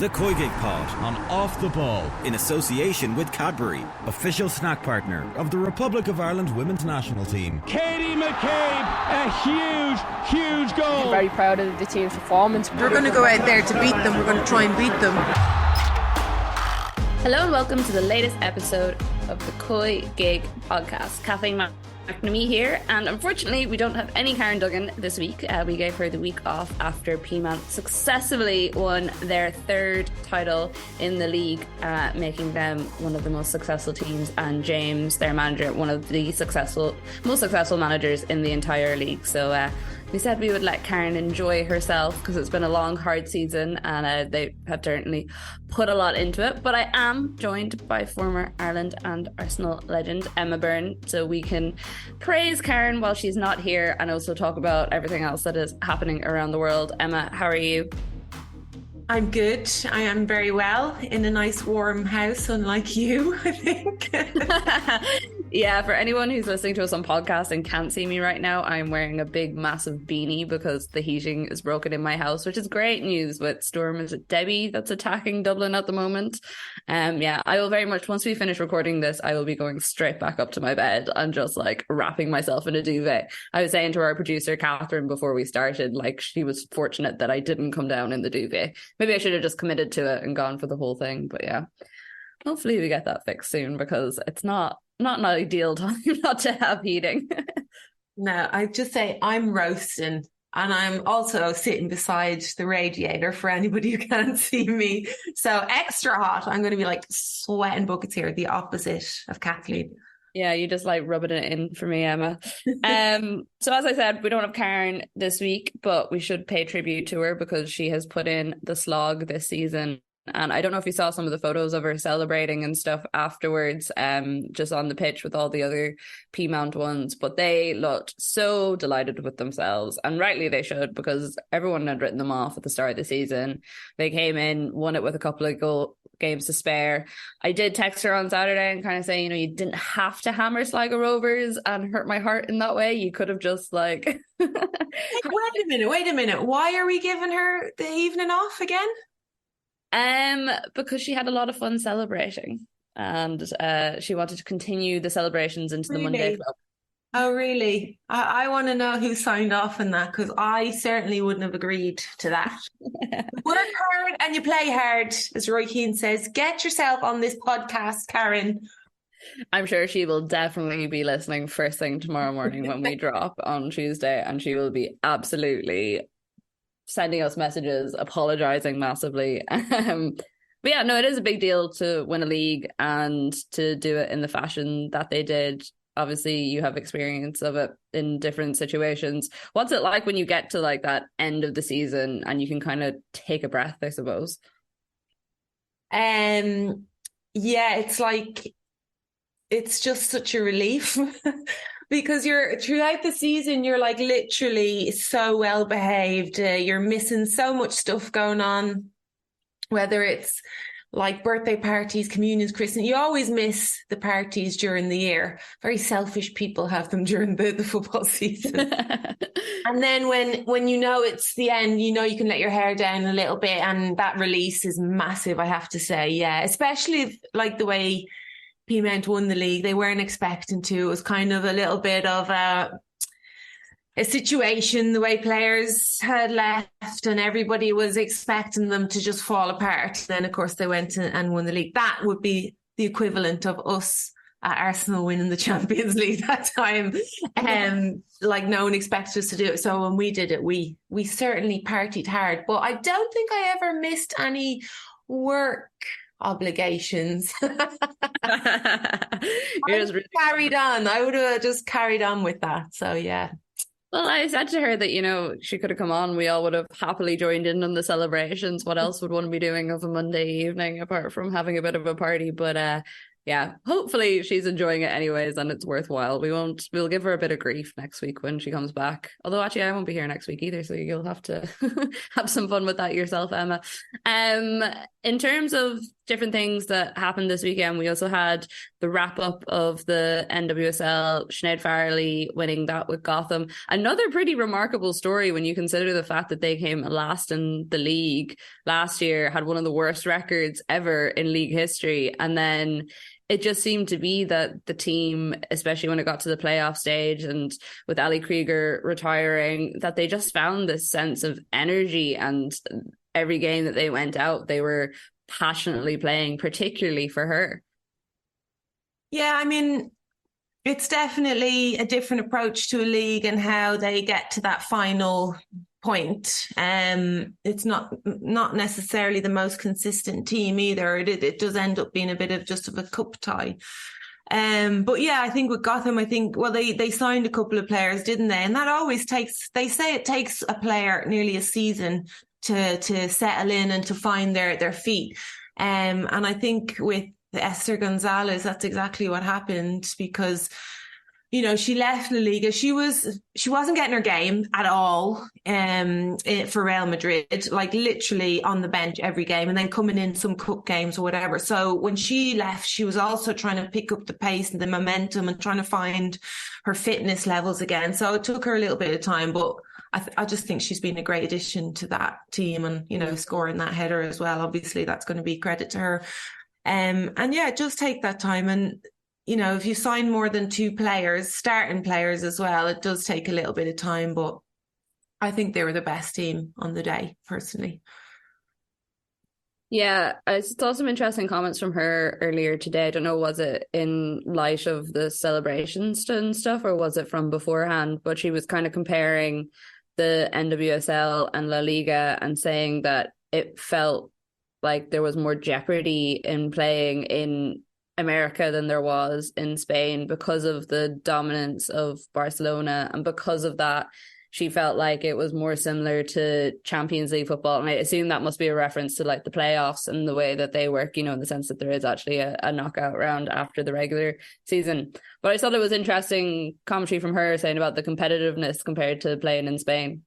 the COYGIG Pod on Off the Ball in association with Cadbury, official snack partner of the Republic of Ireland women's national team. Katie McCabe, a huge goal. I'm very proud of the team's performance. We're going to go out there to beat them. We're going to try and beat them. Hello and welcome to the latest episode of the COYGIG podcast. Kathleen McNamee here, and unfortunately we don't have any Karen Duggan this week. We gave her the week off after Peamount successfully won their third title in the league, making them one of the most successful teams, and James, their manager, one of the most successful managers in the entire league. So we said we would let Karen enjoy herself because it's been a long, hard season, and they have certainly put a lot into it. But I am joined by former Ireland and Arsenal legend Emma Byrne, so we can praise Karen while she's not here and also talk about everything else that is happening around the world. Emma, how are you? I'm good. I am very well in a nice warm house, unlike you, I think. Yeah, for anyone who's listening to us on podcast and can't see me right now, I'm wearing a big massive beanie because the heating is broken in my house, which is great news with Storm, is it Debbie, that's attacking Dublin at the moment. Yeah, I will very much, once we finish recording this, I will be going straight back up to my bed and just like wrapping myself in a duvet. I was saying to our producer Catherine before we started, like, she was fortunate that I didn't come down in the duvet. Maybe I should have just committed to it and gone for the whole thing. But yeah, hopefully we get that fixed soon, because it's not an ideal time not to have heating. No, I just say I'm roasting, and I'm also sitting beside the radiator for anybody who can't see me. So extra hot. I'm going to be like sweating buckets here, the opposite of Kathleen. Yeah, you just like rubbing it in for me, Emma. So as I said, we don't have Karen this week, but we should pay tribute to her because she has put in the slog this season. And I don't know if you saw some of the photos of her celebrating and stuff afterwards, just on the pitch with all the other Peamount ones, but they looked so delighted with themselves, and rightly they should, because everyone had written them off at the start of the season. They came in, won it with a couple of games to spare. I did text her on Saturday and kind of say, you didn't have to hammer Sligo Rovers and hurt my heart in that way. You could have just like... Wait a minute. Why are we giving her the evening off again? Because she had a lot of fun celebrating, and she wanted to continue the celebrations into the Monday Club. Oh, really? I want to know who signed off on that, because I certainly wouldn't have agreed to that. Work hard and you play hard, as Roy Keane says. Get yourself on this podcast, Karen. I'm sure she will definitely be listening first thing tomorrow morning when we drop on Tuesday, and she will be absolutely sending us messages, apologising massively. But yeah, no, it is a big deal to win a league and to do it in the fashion that they did. Obviously, you have experience of it in different situations. What's it like when you get to like that end of the season and you can kind of take a breath, I suppose? Yeah, it's just such a relief. Because throughout the season, you're like literally so well behaved. You're missing so much stuff going on, whether it's like birthday parties, communions, Christmas. You always miss the parties during the year. Very selfish people have them during the football season. And then when it's the end, you can let your hair down a little bit, and that release is massive, I have to say. Yeah, especially like the way Peamount won the league. They weren't expecting to. It was kind of a little bit of a situation, the way players had left, and everybody was expecting them to just fall apart. Then, of course, they went and won the league. That would be the equivalent of us at Arsenal winning the Champions League that time. Like no one expected us to do it. So when we did it, we certainly partied hard. But I don't think I ever missed any work obligations. Carried on. I would have just carried on with that. So yeah. Well, I said to her that, she could have come on. We all would have happily joined in on the celebrations. What else would one be doing of a Monday evening apart from having a bit of a party? But yeah, hopefully she's enjoying it anyways and it's worthwhile. We'll give her a bit of grief next week when she comes back. Although actually I won't be here next week either, so you'll have to have some fun with that yourself, Emma. In terms of different things that happened this weekend, we also had the wrap up of the NWSL, Sinéad Farrelly winning that with Gotham. Another pretty remarkable story when you consider the fact that they came last in the league last year, had one of the worst records ever in league history. And then it just seemed to be that the team, especially when it got to the playoff stage and with Ali Krieger retiring, that they just found this sense of energy, and every game that they went out, they were passionately playing, particularly for her. Yeah, I mean, it's definitely a different approach to a league and how they get to that final point. It's not necessarily the most consistent team either. It does end up being a bit of just of a cup tie. But yeah, I think with Gotham, they signed a couple of players, didn't they? And that always they say it takes a player nearly a season to settle in and to find their feet. And I think with Esther Gonzalez, that's exactly what happened, because she left La Liga. She wasn't getting her game at all for Real Madrid, like literally on the bench every game and then coming in some cup games or whatever. So when she left, she was also trying to pick up the pace and the momentum and trying to find her fitness levels again. So it took her a little bit of time, but I just think she's been a great addition to that team, and, scoring that header as well. Obviously, that's going to be credit to her. And yeah, just take that time. And if you sign more than two players, starting players as well, it does take a little bit of time, but I think they were the best team on the day, personally. Yeah, I saw some interesting comments from her earlier today. I don't know, was it in light of the celebrations and stuff, or was it from beforehand? But she was kind of comparing the NWSL and La Liga and saying that it felt like there was more jeopardy in playing in America than there was in Spain because of the dominance of Barcelona, and because of that she felt like it was more similar to Champions League football. And I assume that must be a reference to like the playoffs and the way that they work, in the sense that there is actually a knockout round after the regular season. But I thought it was interesting commentary from her saying about the competitiveness compared to playing in Spain.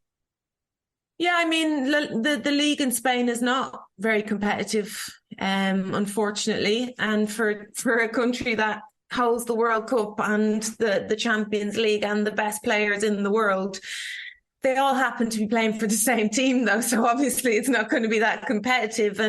Yeah, I mean, the league in Spain is not very competitive, unfortunately. And for a country that holds the World Cup and the Champions League and the best players in the world, they all happen to be playing for the same team, though. So obviously it's not going to be that competitive.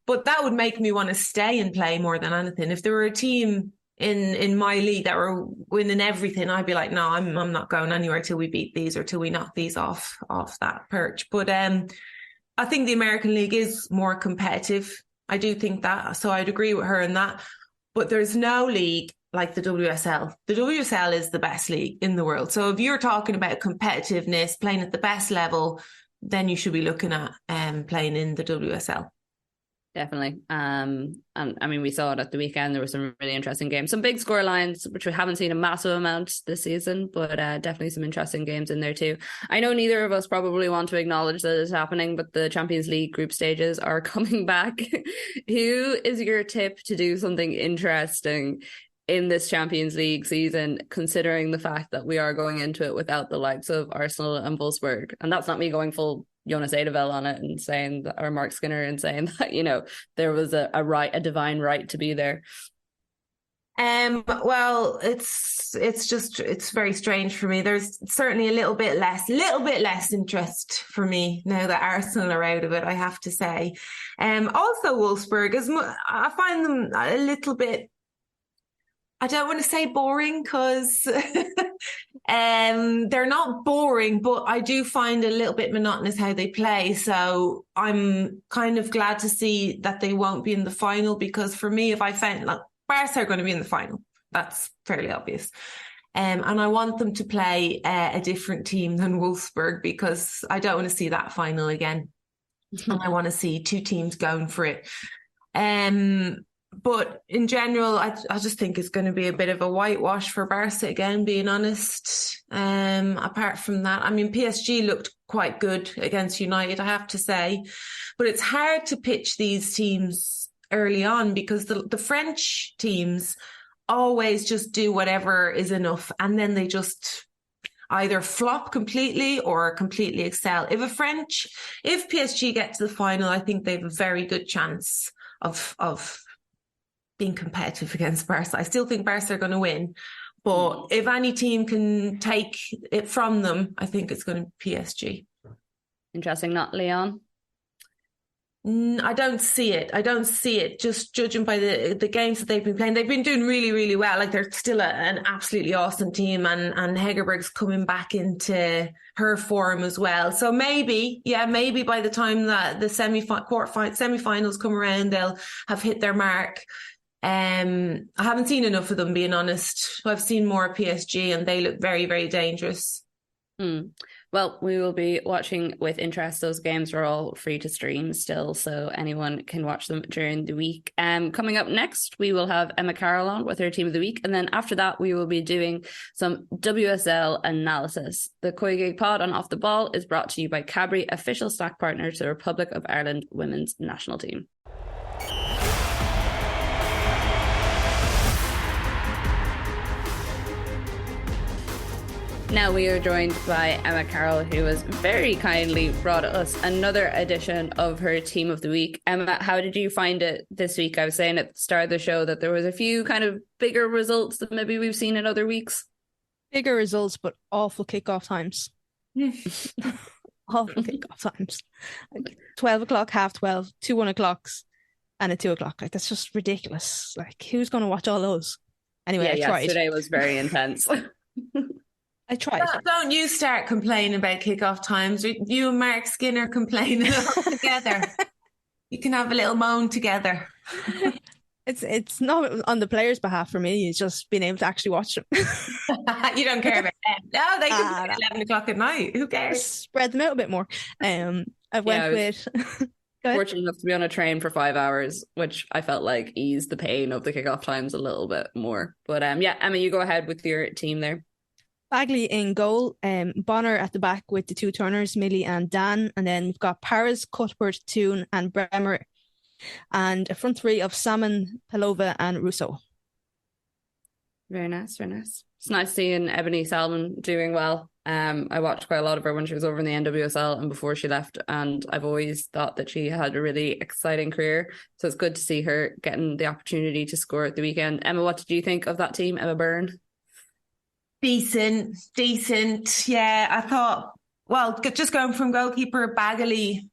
But that would make me want to stay and play more than anything. If there were a team in my league that were winning everything, I'd be like, no, I'm not going anywhere till we beat these or till we knock these off that perch. But I think the American League is more competitive. I do think that. So I'd agree with her in that. But there's no league like the WSL. The WSL is the best league in the world. So if you're talking about competitiveness, playing at the best level, then you should be looking at playing in the WSL. Definitely. And I mean, we saw it at the weekend. There were some really interesting games, some big score lines, which we haven't seen a massive amount this season, but definitely some interesting games in there too. I know neither of us probably want to acknowledge that it's happening, but the Champions League group stages are coming back. Who is your tip to do something interesting in this Champions League season, considering the fact that we are going into it without the likes of Arsenal and Wolfsburg? And that's not me going full Jonas Eideveld on it and saying that, or Mark Skinner, and saying that, there was a divine right to be there. Well, it's very strange for me. There's certainly a little bit less interest for me now that Arsenal are out of it, I have to say. Also Wolfsburg, I find them a little bit, I don't want to say boring, because they're not boring, but I do find it a little bit monotonous how they play. So I'm kind of glad to see that they won't be in the final, because for me, if I found like Barca are going to be in the final, that's fairly obvious. And I want them to play a different team than Wolfsburg, because I don't want to see that final again. And I want to see two teams going for it. But in general, I just think it's going to be a bit of a whitewash for Barca again, being honest. Apart from that, I mean, PSG looked quite good against United, I have to say. But it's hard to pitch these teams early on, because the French teams always just do whatever is enough, and then they just either flop completely or completely excel. If PSG get to the final, I think they have a very good chance of being competitive against Barca. I still think Barca are going to win. But if any team can take it from them, I think it's going to be PSG. Interesting. Not Leon? I don't see it. Just judging by the games that they've been playing. They've been doing really, really well. Like, they're still an absolutely awesome team, and Hegerberg's coming back into her form as well. So maybe by the time that the semi-finals come around, they'll have hit their mark. I haven't seen enough of them, being honest. I've seen more of PSG, and they look very, very dangerous. Well, we will be watching with interest. Those games are all free to stream still, so anyone can watch them during the week. Coming up next, we will have Emma Carroll on with her team of the week, and then after that, we will be doing some WSL analysis. The COYGIG Pod on Off the Ball is brought to you by Cadbury, official snack partner to the Republic of Ireland women's national team. Now we are joined by Emma Carroll, who has very kindly brought us another edition of her Team of the Week. Emma, how did you find it this week? I was saying at the start of the show that there was a few kind of bigger results that maybe we've seen in other weeks. Bigger results, but awful kickoff times. Awful kickoff times. Like 12 o'clock, half 12, 2 1 o'clocks, and a 2 o'clock. Like, that's just ridiculous. Like, who's going to watch all those? Anyway, I tried. Yesterday was very intense. I tried. Don't you start complaining about kickoff times. You and Mark Skinner complaining all together. You can have a little moan together. It's not on the players' behalf for me. It's just being able to actually watch them. You don't care about them. No, they can play at 11 o'clock at night. Who cares? Spread them out a bit more. I went with... Fortunate enough to be on a train for 5 hours, which I felt like eased the pain of the kickoff times a little bit more. But Emma, you go ahead with your team there. Bagley in goal, Bonner at the back with the two Turners, Millie and Dan, and then we've got Paris, Cuthbert, Toon and Bremer, and a front three of Salmon, Pelova and Rousseau. Very nice, very nice. It's nice seeing Ebony Salmon doing well. I watched quite a lot of her when she was over in the NWSL and before she left, and I've always thought that she had a really exciting career, so it's good to see her getting the opportunity to score at the weekend. Emma, what did you think of that team, Emma Byrne? Decent. Yeah, I thought, well, just going from goalkeeper, Bagley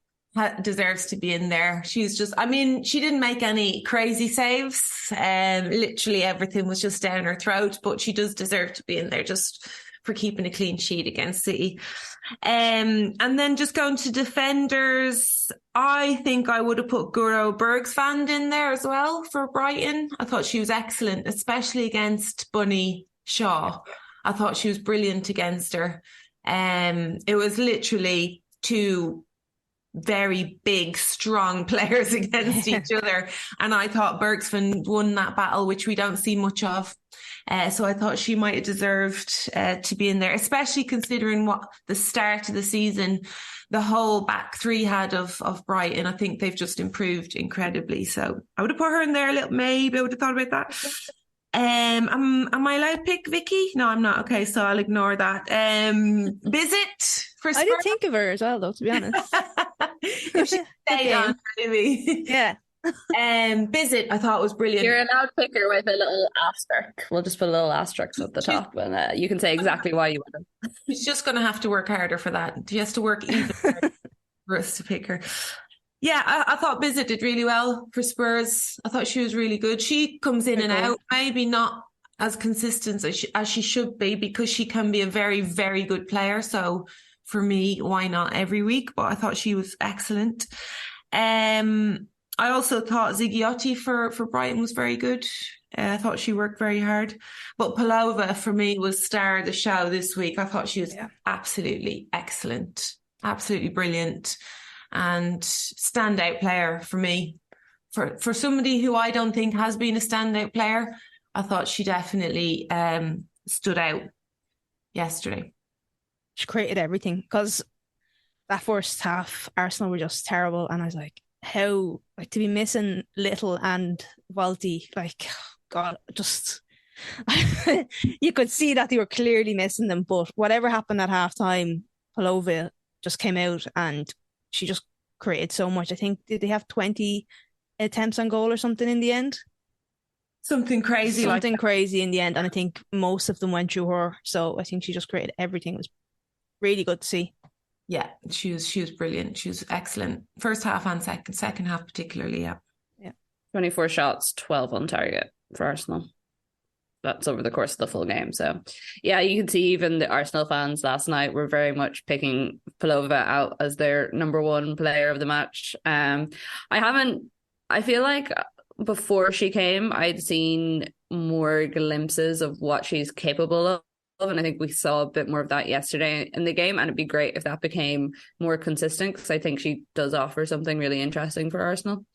deserves to be in there. She's just, she didn't make any crazy saves. Literally everything was just down her throat, but she does deserve to be in there just for keeping a clean sheet against City. And then just going to defenders, I think I would have put Guro Bergsvand in there as well for Brighton. I thought she was excellent, especially against Bunny Shaw. I thought she was brilliant against her. It was literally two very big, strong players against each other. And I thought Bergsvand won that battle, which we don't see much of. So I thought she might have deserved to be in there, especially considering what the start of the season, the whole back three had of Brighton. I think they've just improved incredibly. So I would have put her in there a little, maybe I would have thought about that. Am I allowed to pick Vicky? No, I'm not. Okay, so I'll ignore that. Bizet for Spurs. I did think of her as well, though, to be honest. If she stayed on, maybe. Yeah. Bizet, I thought was brilliant. You're allowed to pick her with a little asterisk. We'll just put a little asterisk at the top, and you can say exactly why you would have. She's just going to have to work harder for that. She has to work even harder for us to pick her. Yeah, I thought Bizet did really well for Spurs. I thought she was really good. She comes in and out, maybe not as consistent as she should be, because she can be a very, very good player. So for me, why not every week? But I thought she was excellent. I also thought Zighiotti for Brighton was very good. I thought she worked very hard. But Pelova, for me, was star of the show this week. I thought she was absolutely excellent, absolutely brilliant. And standout player for me. For somebody who I don't think has been a standout player, I thought she definitely stood out yesterday. She created everything, because that first half, Arsenal were just terrible, and I was like, how, like, to be missing Little and Walty, like, God, just you could see that they were clearly missing them. But whatever happened at half time, Pelova just came out and she just created so much. I think, did they have 20 attempts on goal or something in the end? Something crazy crazy in the end. And I think most of them went through her. So I think she just created everything. It was really good to see. Yeah, she was brilliant. She was excellent. First half and second half particularly, yeah. 24 shots, 12 on target for Arsenal. That's over the course of the full game. So, yeah, you can see even the Arsenal fans last night were very much picking Palova out as their number one player of the match. I feel like before she came, I'd seen more glimpses of what she's capable of. And I think we saw a bit more of that yesterday in the game. And it'd be great if that became more consistent, because I think she does offer something really interesting for Arsenal.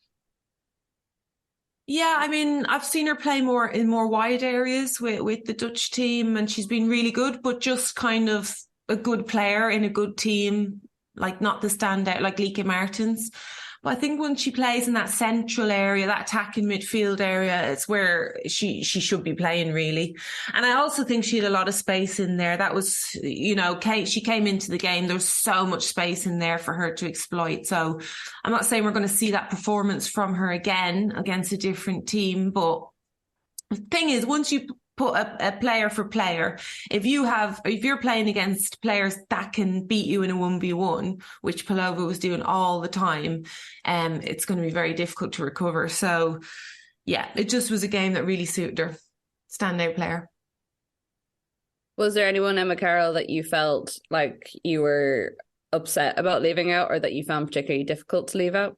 Yeah, I mean, I've seen her play more in more wide areas with the Dutch team, and she's been really good, but just kind of a good player in a good team, like not the standout like Lieke Martens. But I think when she plays in that central area, that attacking midfield area, it's where she should be playing, really. And I also think she had a lot of space in there. That was, she came into the game. There was so much space in there for her to exploit. So I'm not saying we're going to see that performance from her again against a different team. But the thing is, once you put a player for player, if you're playing against players that can beat you in a 1v1, which Palova was doing all the time, it's going to be very difficult to recover. So yeah, it just was a game that really suited her. Standout player. Was there anyone, Emma Carroll, that you felt like you were upset about leaving out, or that you found particularly difficult to leave out?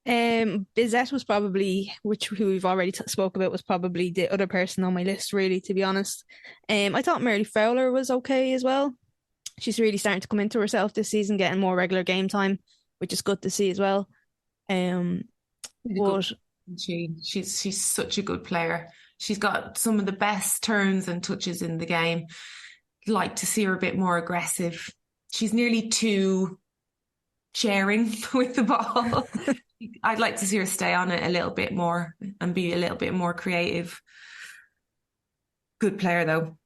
Bizet was probably, who we've already spoke about, was probably the other person on my list, really, to be honest. I thought Mary Fowler was okay as well. She's really starting to come into herself this season, getting more regular game time, which is good to see as well. She's such a good player. She's got some of the best turns and touches in the game. Like to see her a bit more aggressive. She's nearly too sharing with the ball. I'd like to see her stay on it a little bit more and be a little bit more creative. Good player, though.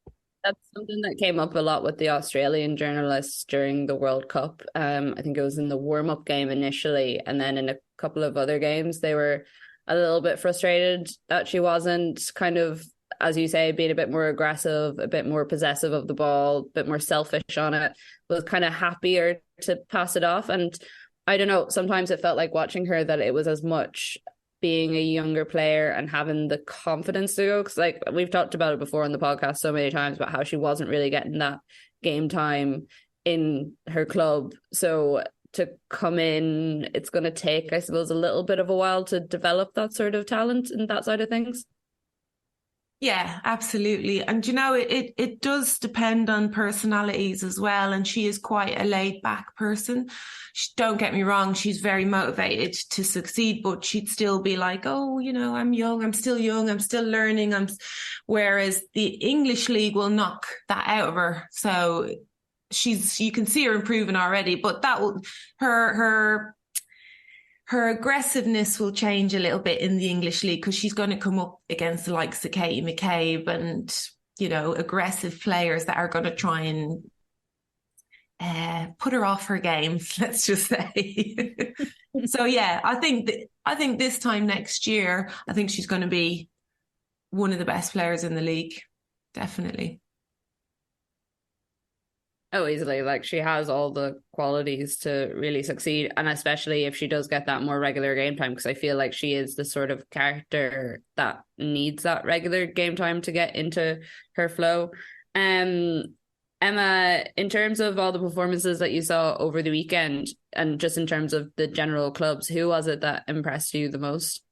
That's something that came up a lot with the Australian journalists during the World Cup. I think it was in the warm-up game initially, and then in a couple of other games, they were a little bit frustrated that she wasn't kind of, as you say, being a bit more aggressive, a bit more possessive of the ball, a bit more selfish on it, was kind of happier to pass it off. And I don't know, sometimes it felt like watching her that it was as much being a younger player and having the confidence to go, because like we've talked about it before on the podcast so many times about how she wasn't really getting that game time in her club. So to come in, it's going to take, I suppose, a little bit of a while to develop that sort of talent and that side of things. Yeah, absolutely. And it does depend on personalities as well. And she is quite a laid back person. Don't get me wrong, she's very motivated to succeed, but she'd still be like, oh, I'm young, I'm still learning. Whereas the English league will knock that out of her. So you can see her improving already, but that will, her aggressiveness will change a little bit in the English league, because she's going to come up against the likes of Katie McCabe and, aggressive players that are going to try and put her off her game, let's just say. So, yeah, I think this time next year, I think she's going to be one of the best players in the league. Definitely. Oh, easily. Like, she has all the qualities to really succeed. And especially if she does get that more regular game time, because I feel like she is the sort of character that needs that regular game time to get into her flow. Emma, in terms of all the performances that you saw over the weekend, and just in terms of the general clubs, who was it that impressed you the most?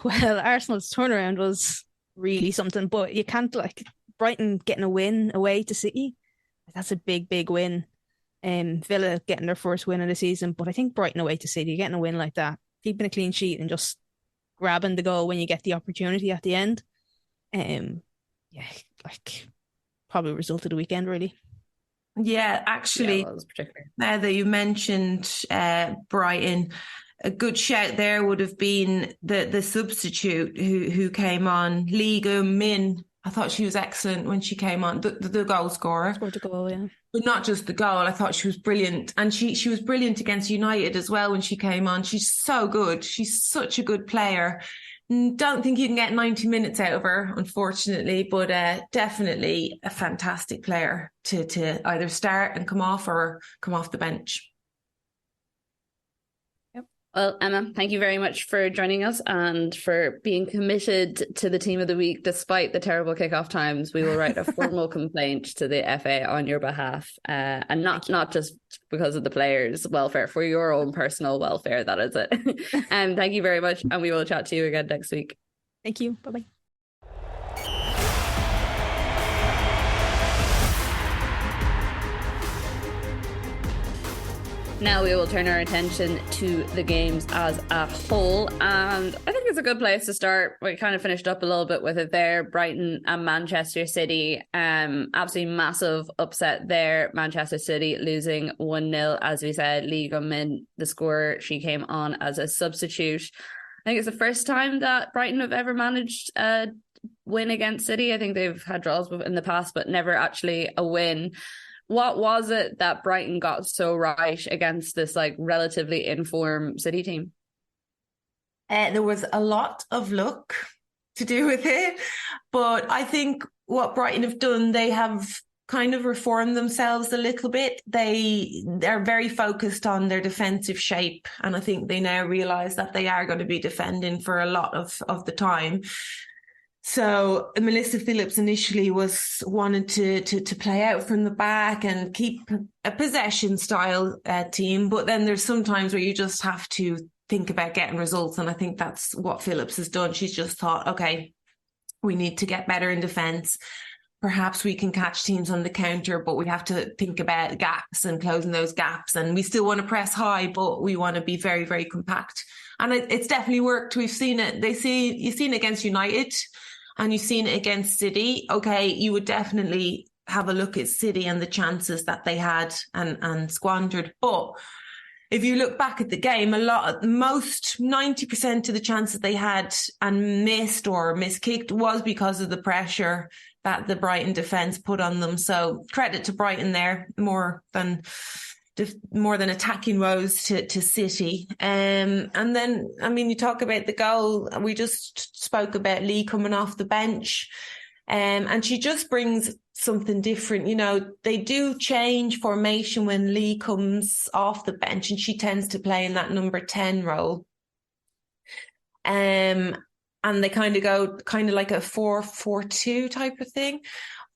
Well, Arsenal's turnaround was really something, but you can't, Brighton getting a win away to City, that's a big, big win. Villa getting their first win of the season, but I think Brighton away to City, getting a win like that, keeping a clean sheet and just grabbing the goal when you get the opportunity at the end. Probably result of the weekend, really. Yeah, actually, now that you mentioned Brighton, a good shout there would have been the substitute who came on, Liga Min. I thought she was excellent when she came on, the goal scorer. Scored a goal, yeah. But not just the goal, I thought she was brilliant. And she was brilliant against United as well when she came on. She's so good. She's such a good player. Don't think you can get 90 minutes out of her, unfortunately, but definitely a fantastic player to either start and come off or come off the bench. Well, Emma, thank you very much for joining us and for being committed to the team of the week despite the terrible kickoff times. We will write a formal complaint to the FA on your behalf, and not just because of the players' welfare, for your own personal welfare. That is it. Thank you very much, and we will chat to you again next week. Thank you. Bye-bye. Now we will turn our attention to the games as a whole, and I think it's a good place to start. We kind of finished up a little bit with it there. Brighton and Manchester City, absolutely massive upset there. Manchester City losing 1-0, as we said. Lee Gunman, the scorer, she came on as a substitute. I think it's the first time that Brighton have ever managed a win against City. I think they've had draws in the past, but never actually a win. What was it that Brighton got so right against this relatively informed City team? There was a lot of luck to do with it, but I think what Brighton have done, they have kind of reformed themselves a little bit. They're very focused on their defensive shape, and I think they now realise that they are going to be defending for a lot of the time. So Melissa Phillips initially wanted to play out from the back and keep a possession style team, but then there's some times where you just have to think about getting results, and I think that's what Phillips has done. She's just thought, okay, we need to get better in defence. Perhaps we can catch teams on the counter, but we have to think about gaps and closing those gaps, and we still want to press high, but we want to be very, very compact. And it's definitely worked. We've seen it. You've seen it against United, and you've seen it against City. Okay, you would definitely have a look at City and the chances that they had and squandered. But if you look back at the game, most 90% of the chances they had and missed or miskicked was because of the pressure that the Brighton defence put on them. So credit to Brighton there, more than attacking woes to City. And then, I mean, you talk about the goal. We just spoke about Lee coming off the bench. And she just brings something different. You know, they do change formation when Lee comes off the bench, and she tends to play in that number 10 role. And they kind of go like a 4-4-2 type of thing.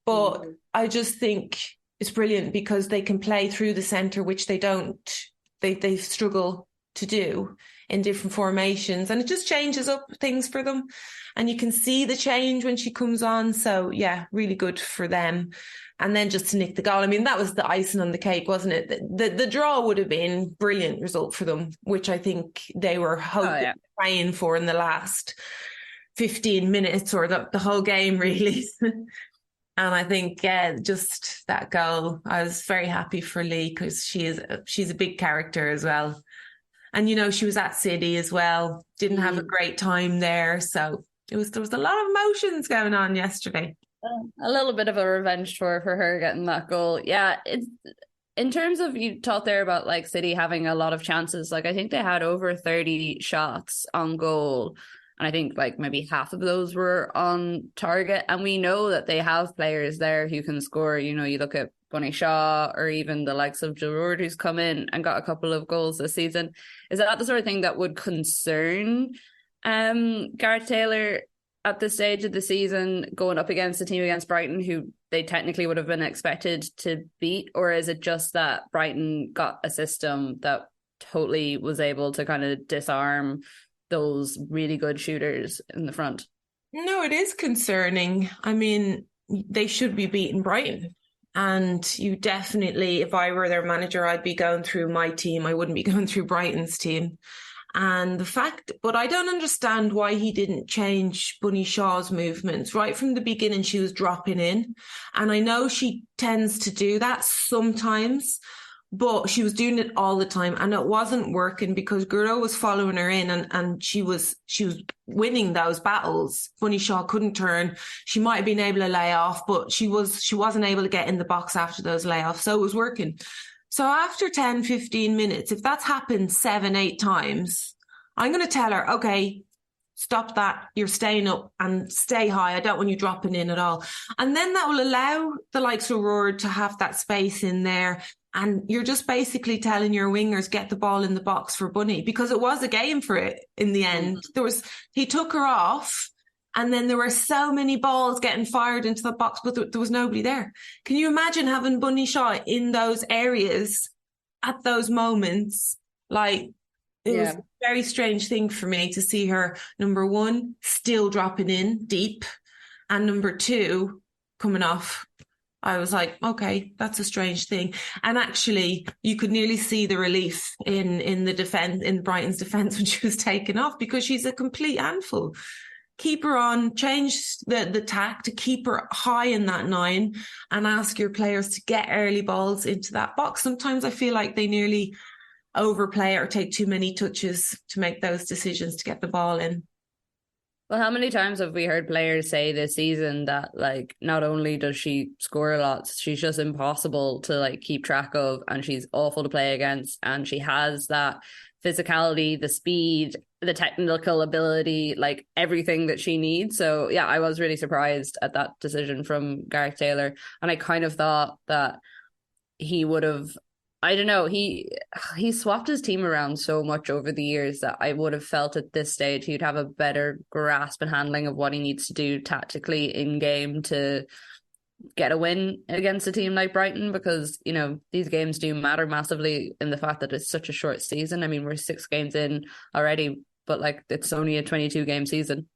But I just think it's brilliant because they can play through the centre, which they struggle to do in different formations, and it just changes up things for them, and you can see the change when she comes on. So yeah, really good for them. And then just to nick the goal, I mean, that was the icing on the cake, wasn't it? The draw would have been brilliant result for them, which I think they were praying for in the last 15 minutes or the whole game, really. And I think, just that goal, I was very happy for Lee because she's a big character as well. And, you know, she was at City as well, didn't have a great time there. So there was a lot of emotions going on yesterday. A little bit of a revenge tour for her getting that goal. Yeah, it's, in terms of, you talked there about City having a lot of chances. I think they had over 30 shots on goal. And I think maybe half of those were on target. And we know that they have players there who can score. You know, you look at Bunny Shaw or even the likes of Giroud, who's come in and got a couple of goals this season. Is that the sort of thing that would concern Gareth Taylor at this stage of the season, going up against a team against Brighton, who they technically would have been expected to beat? Or is it just that Brighton got a system that totally was able to kind of disarm those really good shooters in the front? No, it is concerning. I mean, they should be beating Brighton. And you definitely, if I were their manager, I'd be going through my team. I wouldn't be going through Brighton's team. And but I don't understand why he didn't change Bunny Shaw's movements. Right from the beginning, she was dropping in. And I know she tends to do that sometimes, but she was doing it all the time, and it wasn't working because Guro was following her in, and she was winning those battles. Bunny Shaw couldn't turn. She might have been able to lay off, but she wasn't able to get in the box after those layoffs. So it was working. So after 10, 15 minutes, if that's happened 7, 8 times, I'm going to tell her, okay, stop that. You're staying up and stay high. I don't want you dropping in at all. And then that will allow the likes of Roar to have that space in there. And you're just basically telling your wingers, get the ball in the box for Bunny, because it was a game for it in the end. He took her off, and then there were so many balls getting fired into the box, but there was nobody there. Can you imagine having Bunny Shaw in those areas at those moments? Like, it was a very strange thing for me to see her, number one, still dropping in deep, and number two, coming off. I was like, okay, that's a strange thing. And actually, you could nearly see the relief in the defense, in Brighton's defense, when she was taken off, because she's a complete handful. Keep her on, change the tack to keep her high in that 9, and ask your players to get early balls into that box. Sometimes I feel like they nearly overplay or take too many touches to make those decisions to get the ball in. Well, how many times have we heard players say this season that, like, not only does she score a lot, she's just impossible to, like, keep track of, and she's awful to play against, and she has that physicality, the speed, the technical ability, like everything that she needs. So yeah, I was really surprised at that decision from Gareth Taylor, and I kind of thought that he would have, I don't know, he swapped his team around so much over the years that I would have felt at this stage he'd have a better grasp and handling of what he needs to do tactically in game to get a win against a team like Brighton, because, you know, these games do matter massively in the fact that it's such a short season. I mean, we're 6 games in already, but like, it's only a 22 game season.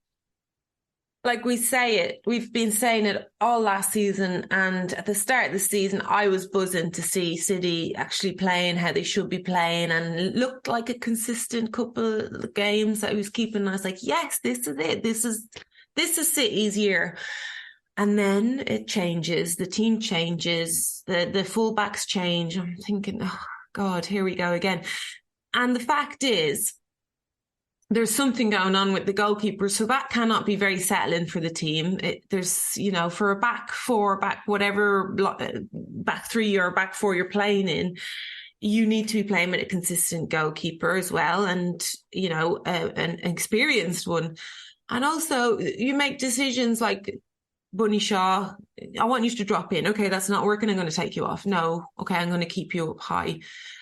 Like we say it, we've been saying it all last season, and at the start of the season, I was buzzing to see City actually playing how they should be playing, and it looked like a consistent couple of games that I was keeping. I was like, yes, this is it. This is City's year. And then it changes, the team changes, the fullbacks change. I'm thinking, oh God, here we go again. And the fact is, there's something going on with the goalkeeper, so that cannot be very settling for the team. There's, you know, for a back 4, back whatever, back 3 or back 4 you're playing in, you need to be playing with a consistent goalkeeper as well, and, you know, an experienced one. And also, you make decisions like, Bunny Shaw, I want you to drop in. Okay, that's not working. I'm going to take you off. No. Okay, I'm going to keep you up high.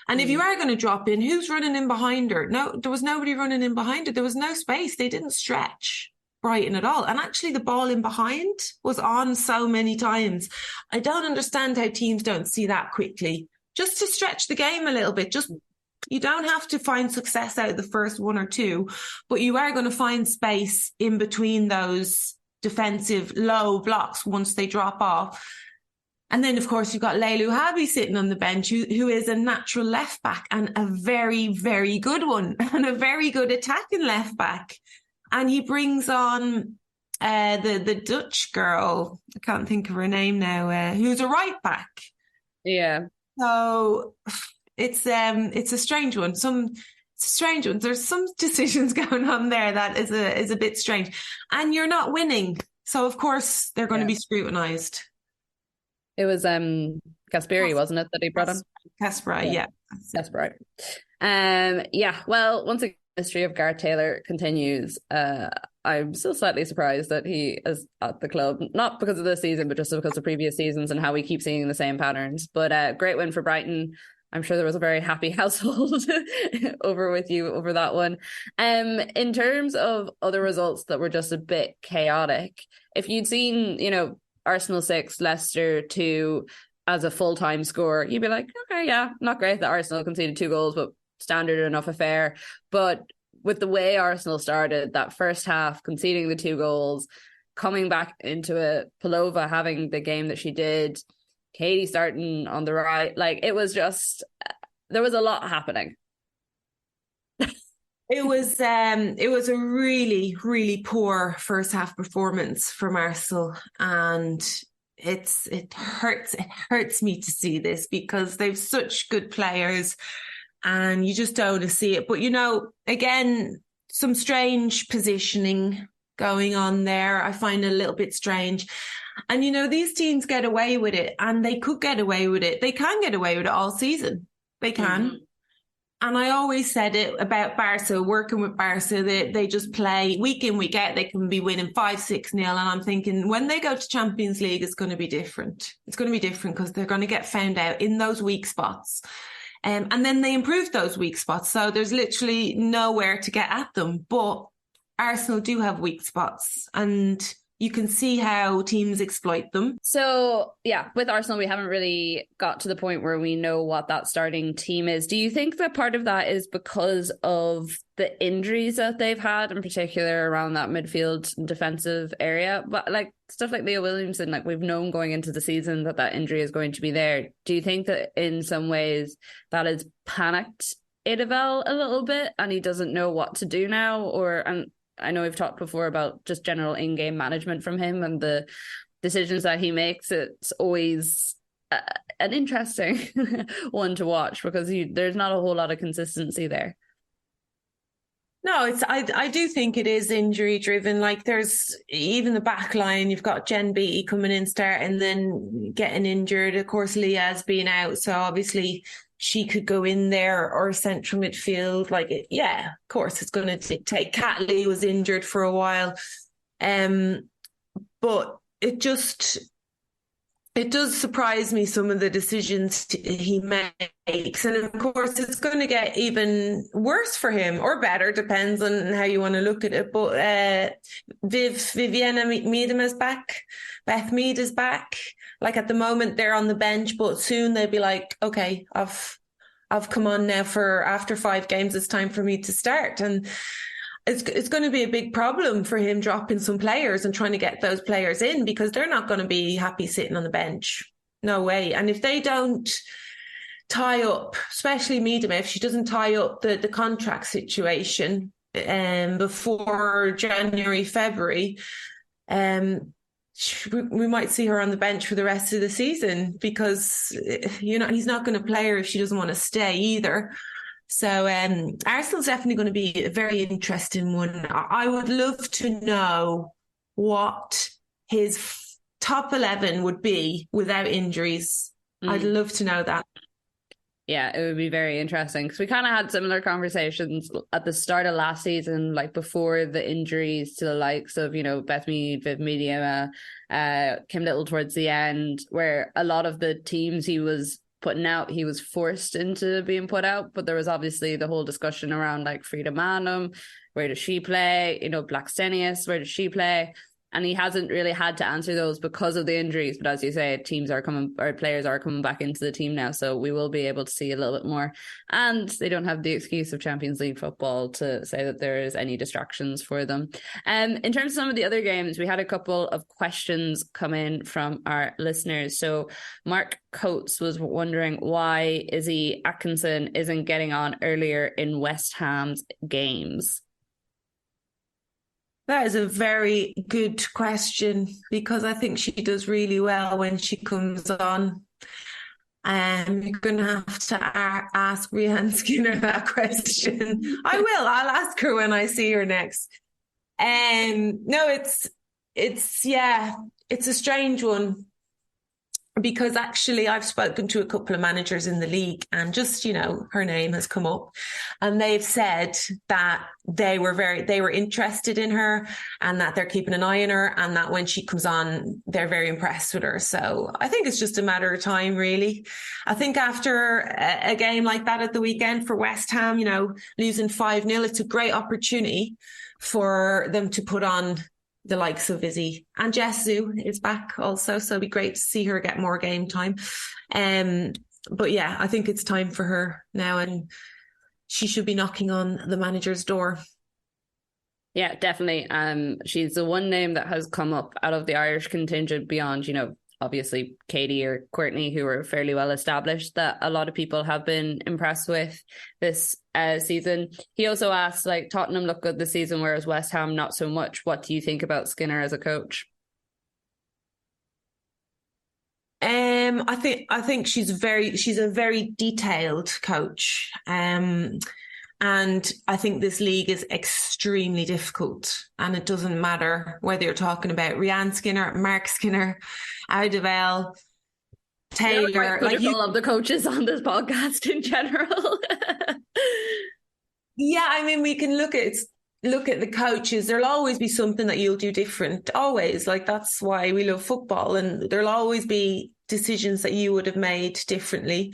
And if you are going to drop in, who's running in behind her? No, there was nobody running in behind her. There was no space. They didn't stretch Brighton at all. And actually the ball in behind was on so many times. I don't understand how teams don't see that quickly. Just to stretch the game a little bit. Just, you don't have to find success out of the first 1 or 2, but you are going to find space in between those defensive low blocks once they drop off. And then, of course, you've got Leilu Habi sitting on the bench, who is a natural left back, and a very, very good one, and a very good attacking left back. And he brings on the Dutch girl, I can't think of her name now, who's a right back. Yeah. So it's a strange one. Strange ones. There's some decisions going on there that is a bit strange, and you're not winning, so of course they're going to be scrutinised. It was Cadbury, wasn't it, that he brought on? Cadbury, yeah. Cadbury. Yeah. Well, once again, the history of Gareth Taylor continues. I'm still slightly surprised that he is at the club, not because of this season, but just because of previous seasons and how we keep seeing the same patterns. But great win for Brighton. I'm sure there was a very happy household over with you over that one. In terms of other results that were just a bit chaotic, if you'd seen, you know, Arsenal 6, Leicester 2 as a full-time score, you'd be like, okay, yeah, not great that Arsenal conceded 2 goals, but standard enough affair. But with the way Arsenal started, that first half, conceding the 2 goals, coming back into it, Palova having the game that she did, Katie starting on the right, like, it was just, there was a lot happening. It was a really, really poor first half performance from Arsenal, and it hurts me to see this, because they've such good players and you just don't want to see it. But, you know, again, some strange positioning going on there. I find it a little bit strange. And, you know, these teams get away with it, and they could get away with it. They can get away with it all season. They can. And I always said it about Barca, working with Barca, they just play week in, week out. They can be winning 5-6-0. And I'm thinking when they go to Champions League, it's going to be different. It's going to be different because they're going to get found out in those weak spots. And then they improve those weak spots. So there's literally nowhere to get at them. But Arsenal do have weak spots, and you can see how teams exploit them. So, yeah, with Arsenal, we haven't really got to the point where we know what that starting team is. Do you think that part of that is because of the injuries that they've had, in particular around that midfield and defensive area? But like stuff like Leah Williamson, like we've known going into the season that injury is going to be there. Do you think that in some ways that has panicked Idabel a little bit and he doesn't know what to do now? And I know we've talked before about just general in-game management from him and the decisions that he makes. It's always an interesting one to watch because there's not a whole lot of consistency there. No, I do think it is injury driven. Like there's even the back line, you've got Jen Beattie coming in, starting, then getting injured. Of course, Leah's been out, so obviously she could go in there or central midfield. Of course, it's going to dictate. Kathleen was injured for a while. But it does surprise me, some of the decisions he makes. And of course, it's going to get even worse for him, or better, depends on how you want to look at it. But Viviana Meadham is back. Beth Mead is back. Like at the moment, they're on the bench, but soon they'll be like, okay, I've come on now for after 5 games. It's time for me to start. And it's going to be a big problem for him dropping some players and trying to get those players in, because they're not going to be happy sitting on the bench. No way. And if they don't tie up, especially Meadham, if she doesn't tie up the contract situation before January, February, we might see her on the bench for the rest of the season, because he's not going to play her if she doesn't want to stay either. So Arsenal's definitely going to be a very interesting one. I would love to know what his top 11 would be without injuries. I'd love to know that. Yeah, it would be very interesting, because we kind of had similar conversations at the start of last season, like before the injuries to the likes of, Beth Mead, Viv Media, Kim Little towards the end, where a lot of the teams he was putting out, he was forced into being put out. But there was obviously the whole discussion around like Frida Manum, where does she play? Blackstenius, where does she play? And he hasn't really had to answer those because of the injuries. But as you say, players are coming back into the team now. So we will be able to see a little bit more. And they don't have the excuse of Champions League football to say that there is any distractions for them. In terms of some of the other games, we had a couple of questions come in from our listeners. So Mark Coates was wondering why Izzy Atkinson isn't getting on earlier in West Ham's games. That is a very good question, because I think she does really well when she comes on. You're going to have to ask Rianne Skinner that question. I will. I'll ask her when I see her next. No, it's a strange one, because actually I've spoken to a couple of managers in the league, and just, her name has come up, and they've said that they were interested in her, and that they're keeping an eye on her, and that when she comes on, they're very impressed with her. So I think it's just a matter of time, really. I think after a game like that at the weekend for West Ham, losing 5-0, it's a great opportunity for them to put on the likes of Izzy, and Jessu is back also, so it'd be great to see her get more game time. But yeah, I think it's time for her now, and she should be knocking on the manager's door. Yeah, definitely. She's the one name that has come up out of the Irish contingent beyond, obviously Katie or Courtney, who are fairly well established, that a lot of people have been impressed with this season. He also asked, Tottenham look good this season, whereas West Ham not so much. What do you think about Skinner as a coach? I think she's a very detailed coach. And I think this league is extremely difficult, and it doesn't matter whether you're talking about Rianne Skinner, Mark Skinner, Idabel, Taylor. All of the coaches on this podcast in general. Yeah, I mean, we can look at the coaches. There'll always be something that you'll do different. Always. Like, that's why we love football, and there'll always be decisions that you would have made differently.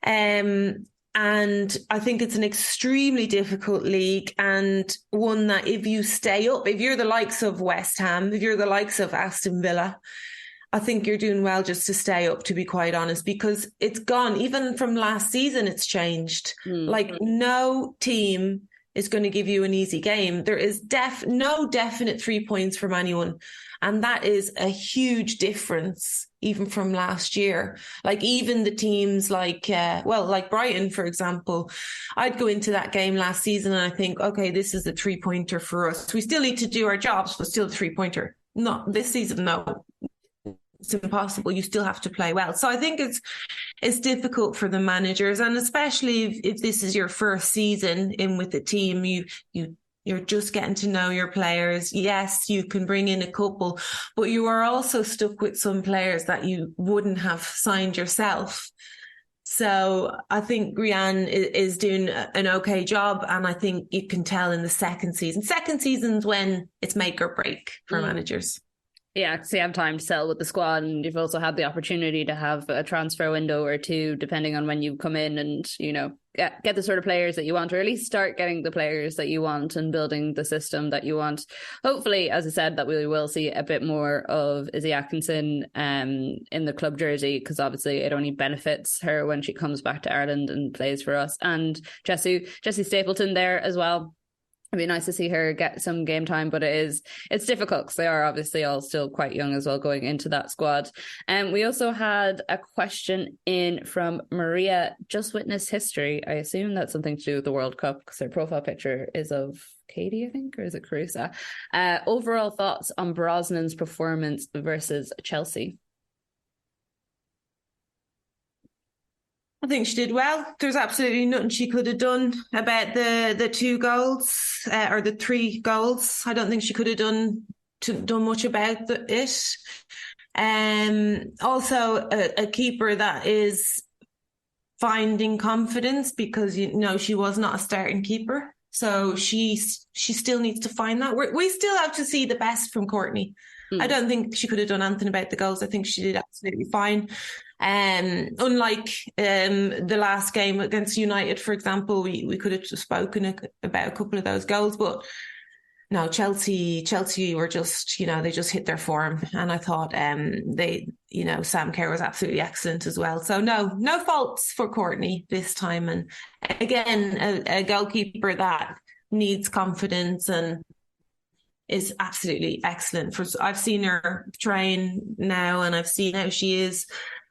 And I think it's an extremely difficult league, and one that if you stay up, if you're the likes of West Ham, if you're the likes of Aston Villa, I think you're doing well just to stay up, to be quite honest, because it's gone. Even from last season, it's changed. Like, no team is going to give you an easy game. There is no definite 3 points from anyone. And that is a huge difference, even from last year. Like, even the teams like Brighton, for example, I'd go into that game last season and I think, okay, this is a 3-pointer for us. We still need to do our jobs, but still a 3-pointer. Not this season, no. It's impossible. You still have to play well. So I think it's difficult for the managers, and especially if this is your first season in with the team, you're just getting to know your players. Yes, you can bring in a couple, but you are also stuck with some players that you wouldn't have signed yourself. So I think Rianne is doing an okay job, and I think you can tell in the second season. Second season's when it's make or break for managers. Yeah, because you have time to settle with the squad, and you've also had the opportunity to have a transfer window or two, depending on when you come in, and, you know, get the sort of players that you want, or at least start getting the players that you want and building the system that you want. Hopefully, as I said, that we will see a bit more of Izzy Atkinson in the club jersey, because obviously it only benefits her when she comes back to Ireland and plays for us. And Jessie Stapleton there as well. It'd be nice to see her get some game time, but it's difficult because they are obviously all still quite young as well going into that squad. And we also had a question in from Maria, just witnessed history. I assume that's something to do with the World Cup, because her profile picture is of Katie, I think, or is it Carusa? Overall thoughts on Brosnan's performance versus Chelsea? I think she did well. There's absolutely nothing she could have done about the 2 goals or the 3 goals. I don't think she could have done much about it. Also, a keeper that is finding confidence, because, you know, she was not a starting keeper. So she still needs to find that. We still have to see the best from Courtney. I don't think she could have done anything about the goals. I think she did absolutely fine. Unlike the last game against United, for example, we could have spoken about a couple of those goals, but no, Chelsea were just, you know, they just hit their form, and I thought Sam Kerr was absolutely excellent as well. So no faults for Courtney this time, and again a goalkeeper that needs confidence and is absolutely excellent. I've seen her train now, and I've seen how she is.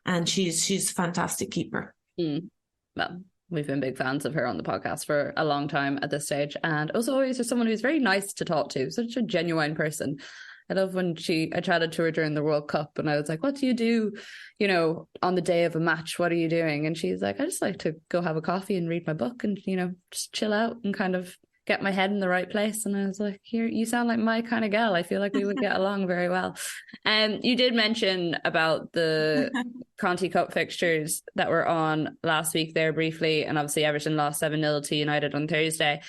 And she's a fantastic keeper. Well, we've been big fans of her on the podcast for a long time at this stage. And also always just someone who's very nice to talk to, such a genuine person. I love when I chatted to her during the World Cup, and I was like, what do you do, you know, on the day of a match? What are you doing? And she's like, I just like to go have a coffee and read my book and, you know, just chill out and kind of get my head in the right place. And I was like, here, you sound like my kind of gal. I feel like we would get along very well. And you did mention about the Conti Cup fixtures that were on last week there briefly, and obviously Everton lost 7-0 to United on Thursday.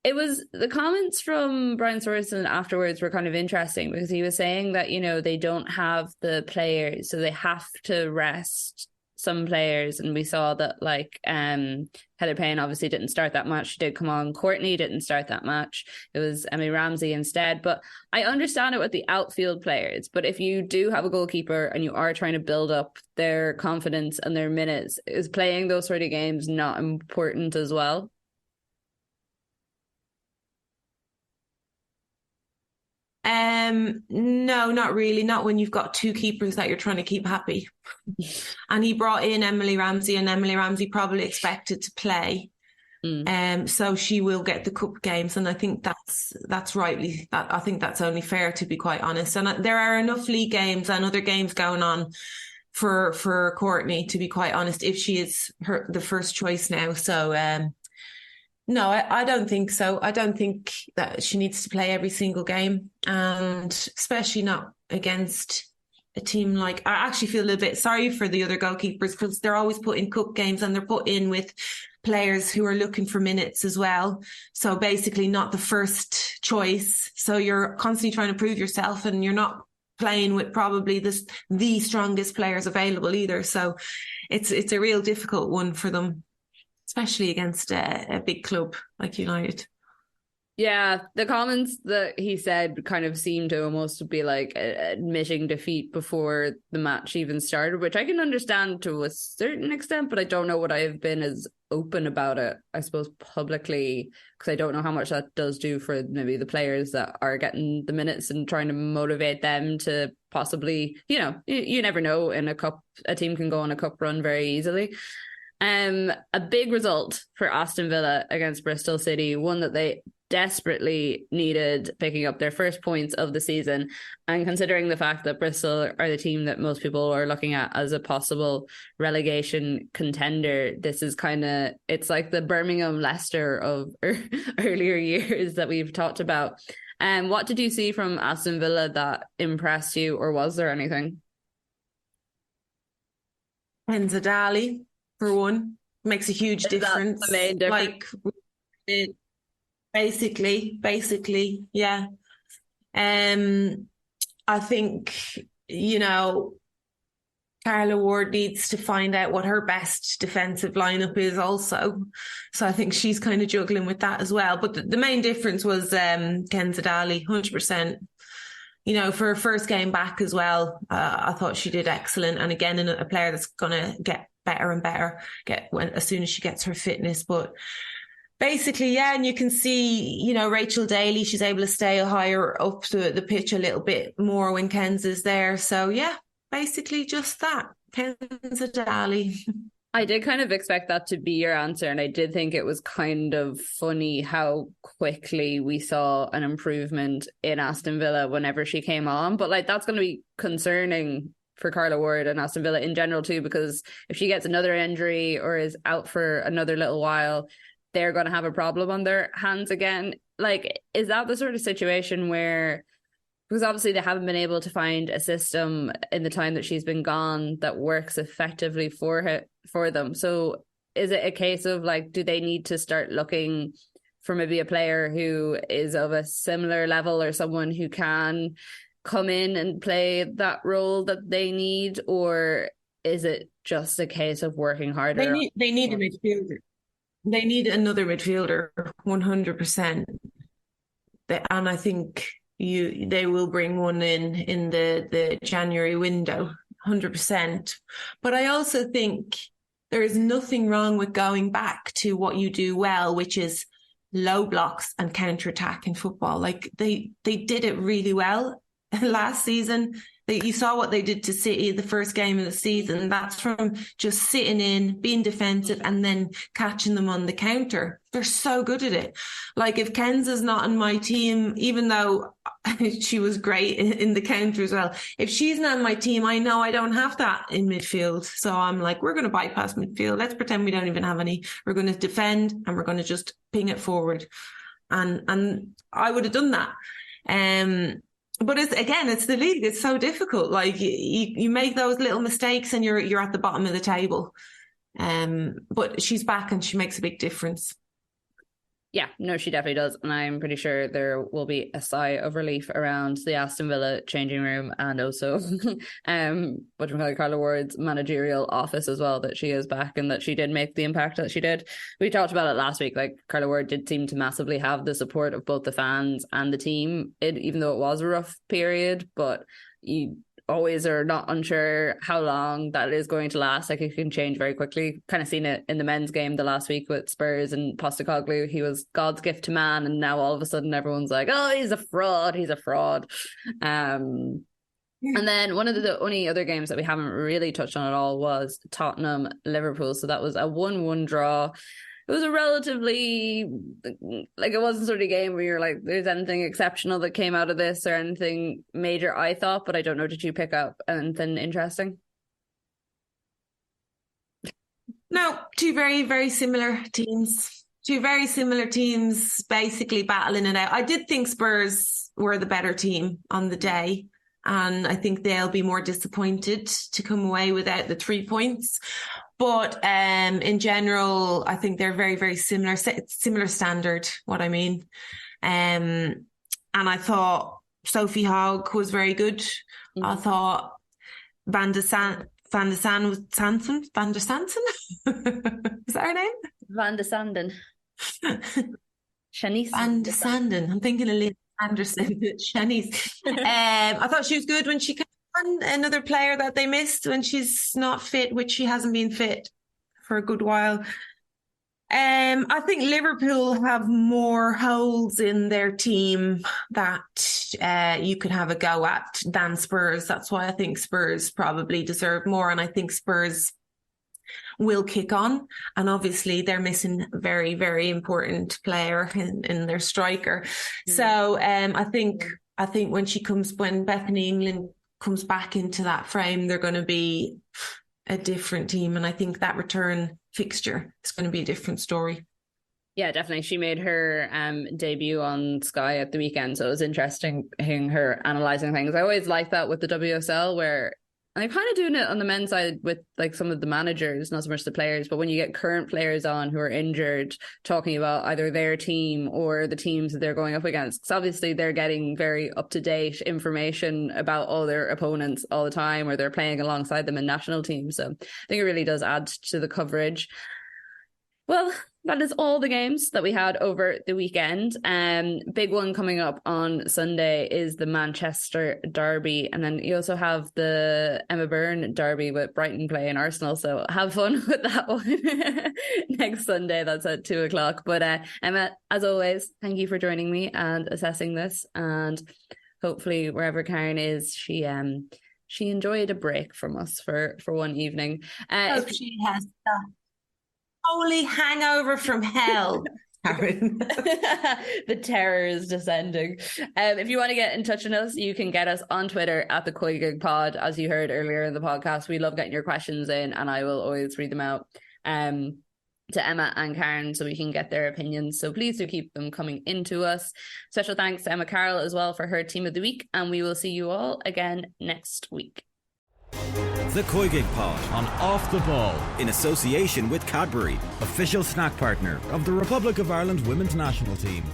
It was the comments from Brian Sorensen afterwards were kind of interesting, because he was saying that, you know, they don't have the players, so they have to rest some players. And we saw that, like, Heather Payne obviously didn't start that match. She did come on. Courtney didn't start that match. It was Emily Ramsey instead. But I understand it with the outfield players. But if you do have a goalkeeper and you are trying to build up their confidence and their minutes, is playing those sort of games not important as well? No, not really. Not when you've got 2 keepers that you're trying to keep happy. And he brought in Emily Ramsey, and Emily Ramsey probably expected to play. So she will get the cup games, and I think that's rightly. I think that's only fair, to be quite honest. And there are enough league games and other games going on for Courtney, to be quite honest, if she is the first choice now. So no, I don't think so. I don't think that she needs to play every single game, and especially not against a team like... I actually feel a little bit sorry for the other goalkeepers, because they're always put in cup games, and they're put in with players who are looking for minutes as well. So basically not the first choice. So you're constantly trying to prove yourself, and you're not playing with probably the strongest players available either. So it's a real difficult one for them, especially against a big club like United. Yeah, the comments that he said kind of seemed to almost be like admitting defeat before the match even started, which I can understand to a certain extent, but I don't know what I have been as open about it, I suppose, publicly, because I don't know how much that does do for maybe the players that are getting the minutes and trying to motivate them to possibly, you never know, in a cup, a team can go on a cup run very easily. A big result for Aston Villa against Bristol City, one that they desperately needed, picking up their first points of the season. And considering the fact that Bristol are the team that most people are looking at as a possible relegation contender, this is it's like the Birmingham Leicester of earlier years that we've talked about. What did you see from Aston Villa that impressed you, or was there anything? Kenzadali, for one, makes a huge difference. That's the main difference. Basically, yeah. I think, Carla Ward needs to find out what her best defensive lineup is also. So I think she's kind of juggling with that as well. But the main difference was Kenzadali, 100%. For her first game back as well, I thought she did excellent. And again, a player that's going to get better and better as soon as she gets her fitness. But basically, yeah, and you can see, Rachel Daly, she's able to stay higher up the pitch a little bit more when Ken's is there. So, yeah, basically just that. Kenzadali. I did kind of expect that to be your answer, and I did think it was kind of funny how quickly we saw an improvement in Aston Villa whenever she came on. But that's going to be concerning for Carla Ward and Aston Villa in general too, because if she gets another injury or is out for another little while, they're going to have a problem on their hands again. Is that the sort of situation where, because obviously they haven't been able to find a system in the time that she's been gone that works effectively for them. So is it a case of do they need to start looking for maybe a player who is of a similar level, or someone who can come in and play that role that they need? Or is it just a case of working harder? They need a midfielder. They need another midfielder, 100%. And I think they will bring one in the January window, 100%. But I also think there is nothing wrong with going back to what you do well, which is low blocks and counter-attack in football. They did it really well last season. You saw what they did to City the first game of the season. That's from just sitting in, being defensive, and then catching them on the counter. They're so good at it. If Kenza's not on my team, even though she was great in the counter as well, if she's not on my team, I know I don't have that in midfield. So I'm we're going to bypass midfield. Let's pretend we don't even have any. We're going to defend, and we're going to just ping it forward. And I would have done that. But it's the league. It's so difficult. You make those little mistakes and you're at the bottom of the table. But she's back and she makes a big difference. Yeah, no, she definitely does. And I'm pretty sure there will be a sigh of relief around the Aston Villa changing room, and also Carla Ward's managerial office as well, that she is back and that she did make the impact that she did. We talked about it last week. Carla Ward did seem to massively have the support of both the fans and the team, even though it was a rough period. But you always are not unsure how long that is going to last. It can change very quickly. Kind of seen it in the men's game the last week with Spurs and Postecoglou. He was God's gift to man, and now all of a sudden everyone's like, oh, he's a fraud. And then one of the only other games that we haven't really touched on at all was Tottenham Liverpool. So that was a 1-1 draw. It was a relatively, it wasn't sort of game where you're there's anything exceptional that came out of this or anything major, I thought, but I don't know, did you pick up anything interesting? No, two very, very similar teams. Two very similar teams basically battling it out. I did think Spurs were the better team on the day, and I think they'll be more disappointed to come away without the 3 points. But in general, I think they're very, very similar standard, what I mean. And I thought Sophie Hogg was very good. Mm-hmm. I thought Van der Santen? Is that her name? Van der Sanden. Shanice. Van der Sanden. I'm thinking of Liz Anderson. Shanice. I thought she was good when she came on. Another player that they missed when she's not fit, which she hasn't been fit for a good while. I think Liverpool have more holes in their team that you could have a go at than Spurs. That's why I think Spurs probably deserve more. And I think Spurs will kick on. And obviously they're missing a very, very important player in their striker. Mm. So I think when Bethany England comes back into that frame, they're going to be a different team. And I think that return fixture is going to be a different story. Yeah, definitely. She made her debut on Sky at the weekend, so it was interesting hearing her analysing things. I always like that with the WSL, where and they're kind of doing it on the men's side with like some of the managers, not so much the players, but when you get current players on who are injured, talking about either their team or the teams that they're going up against. Because obviously they're getting very up-to-date information about all their opponents all the time, or they're playing alongside them in national teams. So I think it really does add to the coverage. Well, that is all the games that we had over the weekend. Big one coming up on Sunday is the Manchester derby. And then you also have the Emma Byrne derby with Brighton playing Arsenal. So have fun with that one next Sunday. That's at 2:00. But Emma, as always, thank you for joining me and assessing this. And hopefully wherever Karen is, she enjoyed a break from us for one evening. Hope she has holy hangover from hell, Karen. The terror is descending. If you want to get in touch with us, you can get us on Twitter at the COYGIG Pod. As you heard earlier in the podcast, we love getting your questions in, and I will always read them out to Emma and Karen so we can get their opinions. So please do keep them coming into us. Special thanks to Emma Carroll as well for her team of the week, and we will see you all again next week. The COYGIG Pod On Off the Ball. in association with Cadbury, official snack partner of the Republic of Ireland women's national team.